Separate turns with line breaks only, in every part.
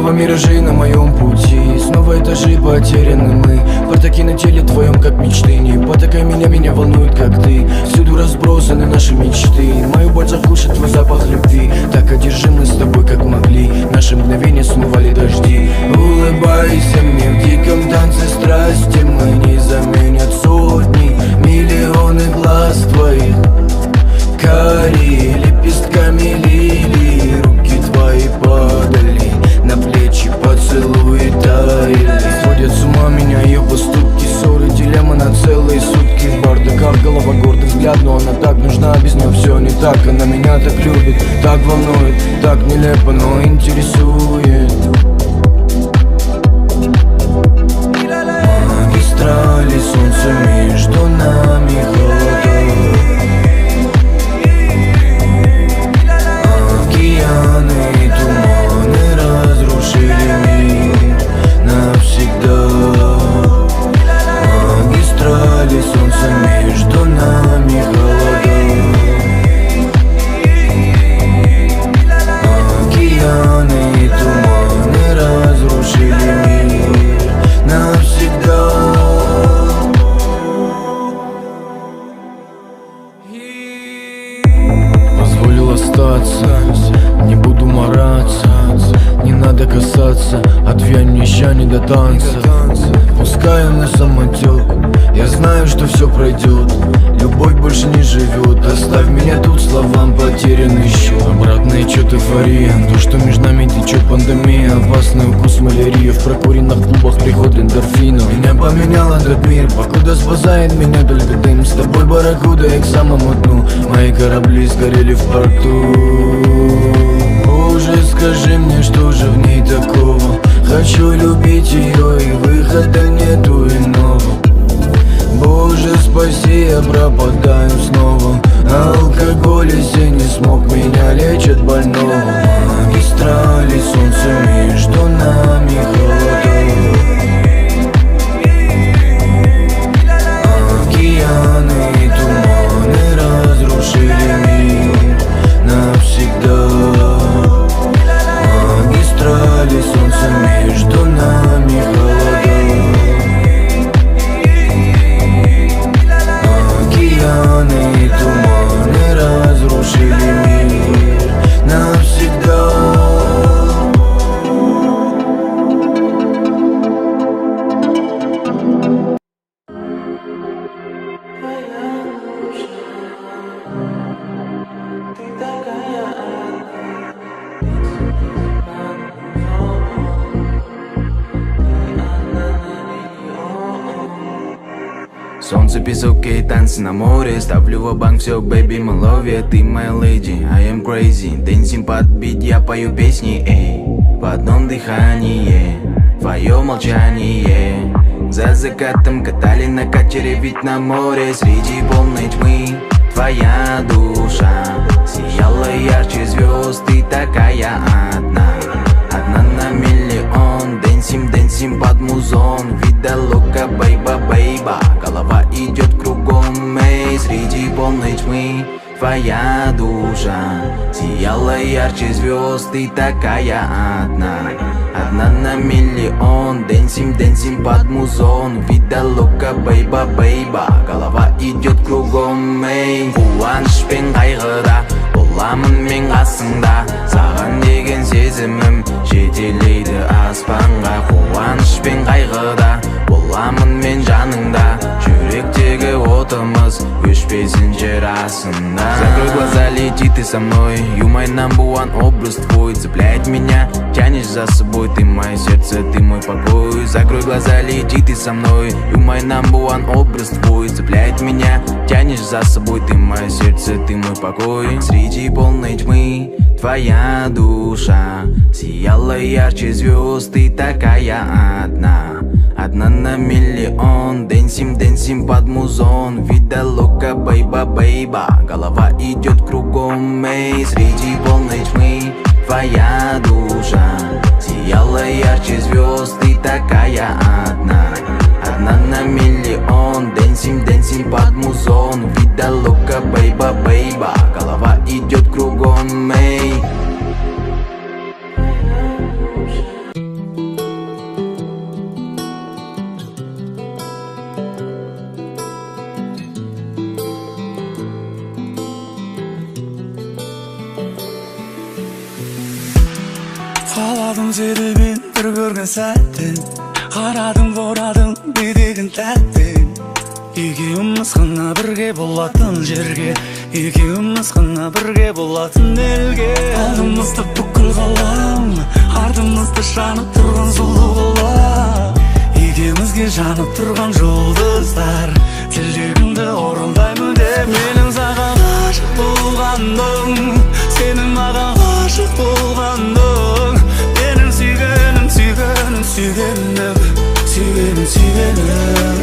Снова миражи на моем пути, снова этажи потеряны мы. Бардаки на теле твоем, как мечты. Не потакай меня волнует, как ты. Всюду разбросаны наши мечты. Мою боль заглушит твой запах любви. Так одержимы с тобой, как могли. Наши мгновения смывали дожди. Улыбайся мне в диком танце страсти. Мы не заменят сотни, миллионы глаз твоих. Карие лепестками лилии. Руки твои падали на плечи, поцелуи таяли. Сводят с ума меня ее поступки, ссоры, дилемма на целые сутки. В бардаках голова, гордый взгляд, но она так нужна, без нее все не так. Она меня так любит, так волнует, так нелепо, но интересует. Магистрали, солнце между нами, холода. Океаны и туманы разрушили мир навсегда. Магистрали, солнце между нами, холода. Океаны и туманы разрушили мир навсегда. Позволил остаться, не буду мараться. Не надо касаться, отвянь мне ща не до танца. Пускай он на самотек, я знаю, что все пройдет. Любовь больше не живет, оставь меня тут, словам потерянный счет. Обратная чё эйфория, то, что между нами течет пандемия. Опасный укус малярии, в прокуренных клубах приход эндорфина. Меня поменял этот мир, покуда спасает меня только дым. С тобой барракуда и к самому дну. Мои корабли сгорели в порту. Боже, скажи мне, что же в ней такого? Хочу любить ее и выхода нету иного. Боже, спаси, я пропадаю снова. Алкоголь и не смог, меня лечит больного. Магистрали, солнце между нами, холода. Океаны и туманы разрушили мир навсегда. Магистрали, солнце между нами, холода. Океаны и туманы разрушили мир навсегда.
Солнце, песок и танцы на море. Ставлю ва-банк, все, baby, my love you. Ты моя lady, I am crazy. Dancing под бит, я пою песни, эй. В одном дыхании, твое молчание. За закатом катали на катере, ведь на море. Среди полной тьмы твоя душа сияла ярче звезд. Ты такая одна, одна на миллион. Dancing, dancing под музон. Вида лока, бейба, бейба. Голова идет кругом, эй. Среди полной тьмы твоя душа сияла ярче звезд. Ты такая одна, одна на миллион. Dancing, dancing под музон. Вида лока, бейба, бейба. Голова идет кругом, эй. Қуаныш пен қайғыда боламын мен қасыңда. Саған деген сезімім жетелейді аспанға. Қуаныш пен қайғыда боламын мен жаныңда. Жүректегі отымыз өшпесінші расында. Закрой глаза, лети ты со мной. You my number one, образ твой цепляет меня, тянешь за собой. Ты мое сердце, ты мой покой. Закрой глаза, лети ты со мной. You my number one, образ твой цепляет меня, тянешь за собой. Ты мое сердце, ты мой покой. Среди полной тьмы твоя душа сияла ярче звезд. Ты такая одна, одна на миллион. Dancing, dancing под музон. Вида лока, бейба, бейба. Голова идет кругом, эй. Среди полной тьмы твоя душа сияла ярче звезд. Ты такая одна, одна на миллион. Dancing, dancing под музон. Вида лока, бейба, бейба. Голова идет кругом, эй.
қаладым сені мен бір көрген сәттен, қарадым борадым бедегін тәттен. Екеуміз ғана бірге болатын жерге, екеуміз ғана бірге болатын елге. Алдымызды бүкіл ғалам, артымызды жанып тұрған сұлу қала. Екеумізге жанып тұрған жұлдыздар, тілегімді орындаймын деп. Менің саған ғашық болғаным, сенің маған ғашық болғаның. Менің сүйгенім, сүйгенім, сүйгенім, сүйгенім, сүйгенім.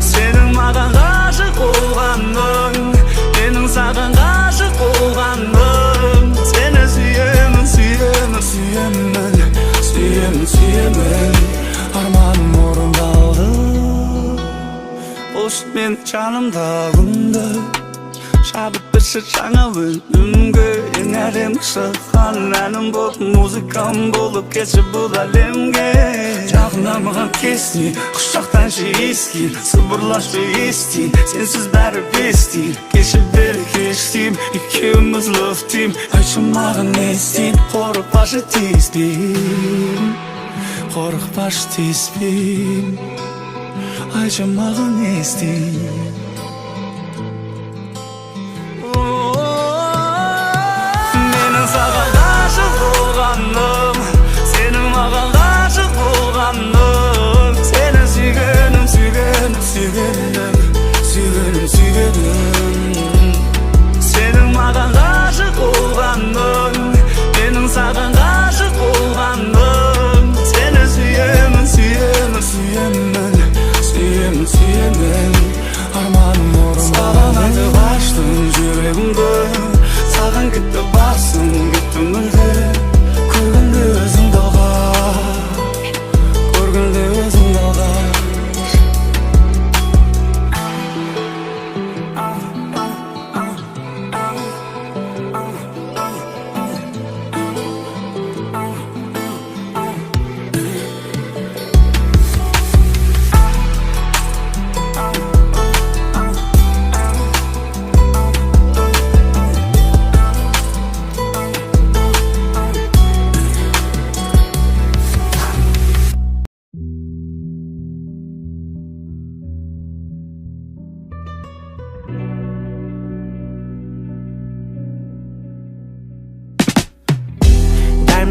Сенің маған ғашық болғаның, менің саған ғашық болғаным. Сені сүйемін, сүйемін, сүйемін, сүйемін, сүйемін. Арманым орындалды, осы мен жанымда күнді. Шабыт бірші жаңа өнімге, ең әдемі шыққан әнім болып, музыкам болып кетші бұл әлемге. Жақында маған кесіне, құшақтаншы ескін, сыбырлашы естейін, сенсіз бәрі бестейін. Кеші бері кештейм, екеуміз лөфтейм. Айтшы маған не істейін, қорықпашы тиіспейм, қорықпашы тиіспейм. Айтшы маған не істейін. Менің саған ғашық болғаным, сенің маған ғашық болғаның. Сені сүйгенім, сүйгенім, сүйгенім, сүйгенім, сүйгенім. Сенің маған ғашық болғаның, менің саған ғашық болғаным. Сені сүйемін, сүйемін, сүйемін, сүйемін, сүйемін. Арманым орындалды. Саған айтып аштым жүрегімді, саған кетті басым, кетті мүлде. Көргенде өзіңді алғаш, көргенде өзіңді алғаш.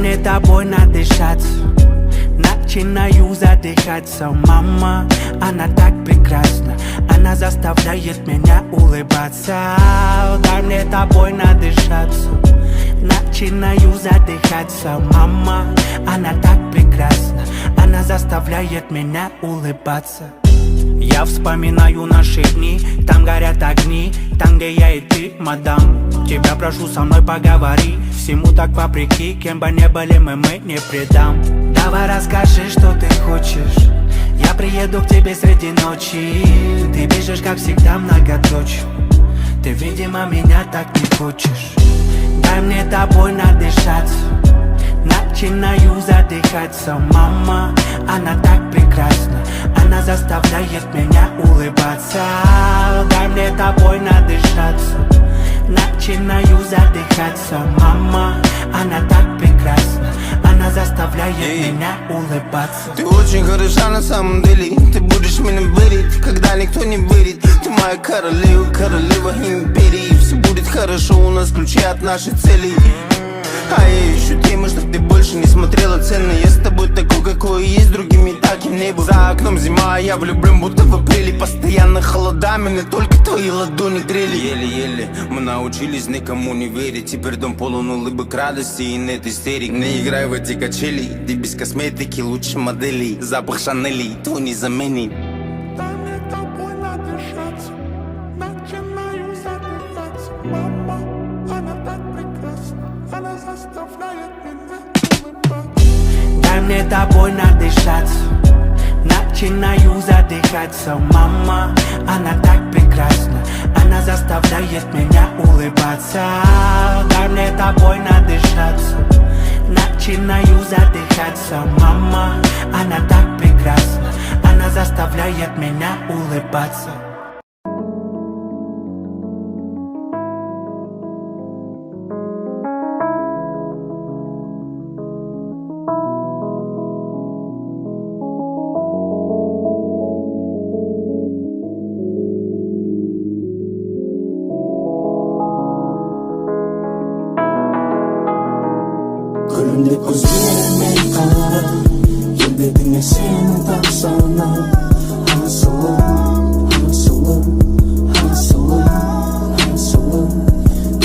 Мне тобой надышаться, начинаю задыхаться. Мама, она так прекрасна, она заставляет меня улыбаться. Дай мне тобой надышаться, начинаю задыхаться. Мама, она так прекрасна, она заставляет меня улыбаться. Я вспоминаю наши дни, там горят огни, там, где я и ты, мадам. Тебя прошу, со мной поговори, всему так вопреки, кем бы не были мы не предам. Давай расскажи, что ты хочешь, я приеду к тебе среди ночи. Ты бежишь, как всегда, многоточие, ты, видимо, меня так не хочешь. Дай мне тобой надышаться, начинаю задыхаться. Мама, она так прекрасна, она заставляет меня улыбаться. Дай мне тобой надышаться, начинаю задыхаться. Мама, она так прекрасна, она заставляет меня улыбаться.
Ты очень хороша на самом деле, ты будешь меня верить, когда никто не верит. Ты моя королева, королева империи. Все будет хорошо, у нас ключи от нашей цели. А я ищу темы, чтоб ты больше не смотрела цены. Я с тобой такой, какой есть, другими так и не был. За окном зима, а я влюблен, будто в апреле. Постоянно холода, меня только твои ладони грели. Еле-еле мы научились никому не верить. Теперь дом полон улыбок, радости и нет истерик. Не играй в эти качели, ты без косметики лучше моделей. Запах Шанели, твой не заменит.
Дай мне тобой надышаться, начинаю задыхаться. Мама, она так прекрасна, она заставляет меня улыбаться.
Дай мне тобой надышаться, начинаю задыхаться. Мама, она так прекрасна, она заставляет меня улыбаться. Дай мне тобой надышаться, начинаю задыхаться. Мама, она так прекрасна, она заставляет меня улыбаться.
күлімдеп көздеріме қара келбетіңе сені тамсана асылым, асылым, асылым, асылым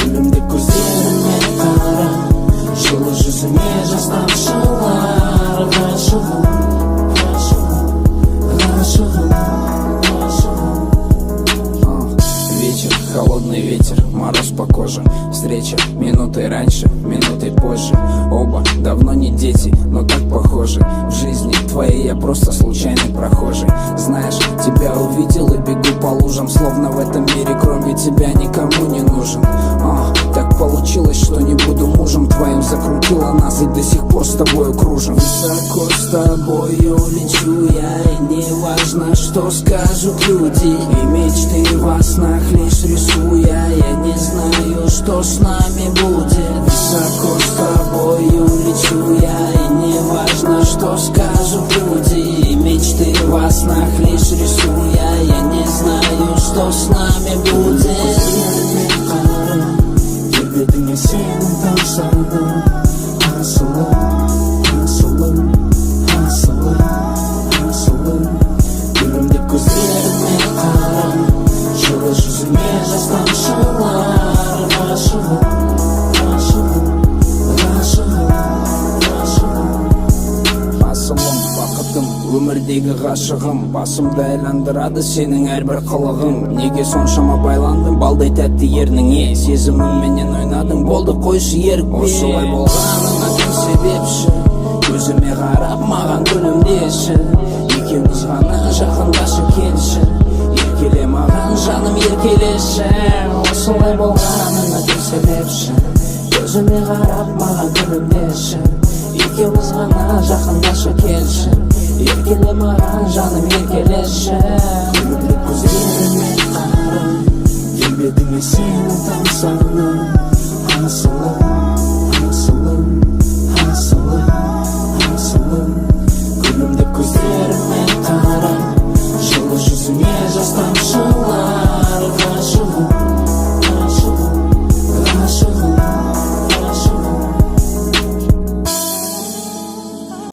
күлімдеп көздеріме қара жылы жүзіңе жас тамшылар ғашығым, ғашығым, ғашығым. Вечер, холодный ветер, мороз по коже. Встреча минутой раньше, минутой позже. Оба давно не дети, но так похожи. В жизни твоей я просто случайный прохожий. Знаешь, тебя увидел и бегу по лужам, словно в этом мире кроме тебя никому не нужен. Так получилось, что не буду мужем твоим. Закрутила нас и до сих пор с тобою кружим. Высоко с тобою лечу я, и не важно, что скажут люди. И мечты во снах лишь рисуя, я не знаю, что с нами будет. Высоко с тобою лечу я, и не важно, что скажут люди. И мечты во снах лишь рисуя, я не знаю, что с нами будет. Келбетіңе сенің тамсана асылым, асылым, асылым, асылым күлімдеп көздеріме қара жылы жүзіңе жас тамшылар ғашығым, ғашығым, ғашығым, ғашығым асылым, бақытым, өмірдегі ғашығым басымды айландырады сенің әрбір қылығың. Неге соншама байландым балдай тәтті ерніңе, сезіміңменен ойнадың, болды қойшы ерікпе. Осылай болғаныңа кім себепші, көзіме қарап маған күлімдеші. Екеуміз ғана жақындашы келші, еркеле маған жаным еркелеші. Осылай болғаныңа кім себепші, көзіме қарап маған күлімдеші. Екеуміз ғана жақындашы келші, еркеле маған жаным еркелеші.